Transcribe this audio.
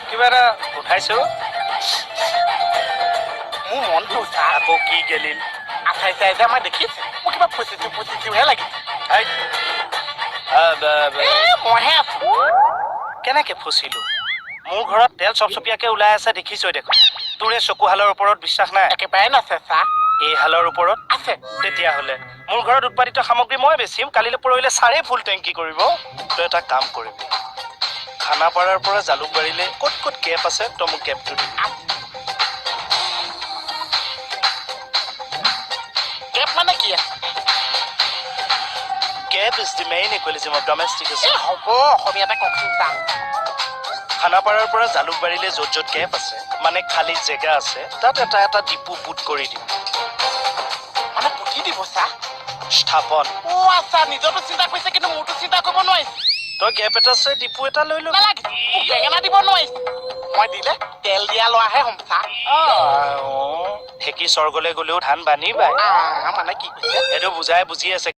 কিবা এটা উঠাইছো মোৰ মনটো চা আকৌ কি গেলিল আঠাই চাই যে মই দেখিছো মোৰ কিবা পজিটিভহে লাগিছে মইহে আছো কেনেকে ফচিলো মোৰ ঘৰত তেল চপচপীয়াকে ওলাই আছে দেখিছই দেখোন তোৰ এই চকুহালৰ ওপৰত বিশ্বাস নাই একেবাৰে নাছে চা এই হালৰ ওপৰত আছে তেতিয়াহ'লে মোৰ ঘৰত উৎপাদিত সামগ্ৰী মই বেচিম কালিলৈ পৰহিলে চাৰে ফুল টেংকি কৰিব তই এটা কাম কৰিবি খানাপাৰাৰ পৰা জালুকবাৰীলৈ ক'ত ক'ত কেব আছে তই মোক কেবটো দিবি কেপ মানে কি কেব is the main equalism of domestication হ'ব অসমীয়াতে কওকচোন চা খানাপাৰাৰ পৰা জালুকবাৰীলৈ য'ত য'ত কেব আছে মানে খালী জেগা আছে তাত এটা এটা ডিপু পুট কৰি দিম মানে পুতি দিব চা স্থাপন আচ্ছা নিজৰটো চিন্তা কৰিছে কিন্তু মোৰতো চিন্তা কৰিব নোৱাৰিছে তই গেপ এটা আছে ডিপু এটা লৈ ল'বি নালাগে মোক বেঙেনা দিব নোৱাৰিছে মই দিলে তেল দিয়া লোৱাহে হ'ম চা ঢেঁকী স্বৰ্গলৈ গ'লেও ধান বান্ধি পায় মানে কি কৈছে এইটো বুজাই বুজি আছে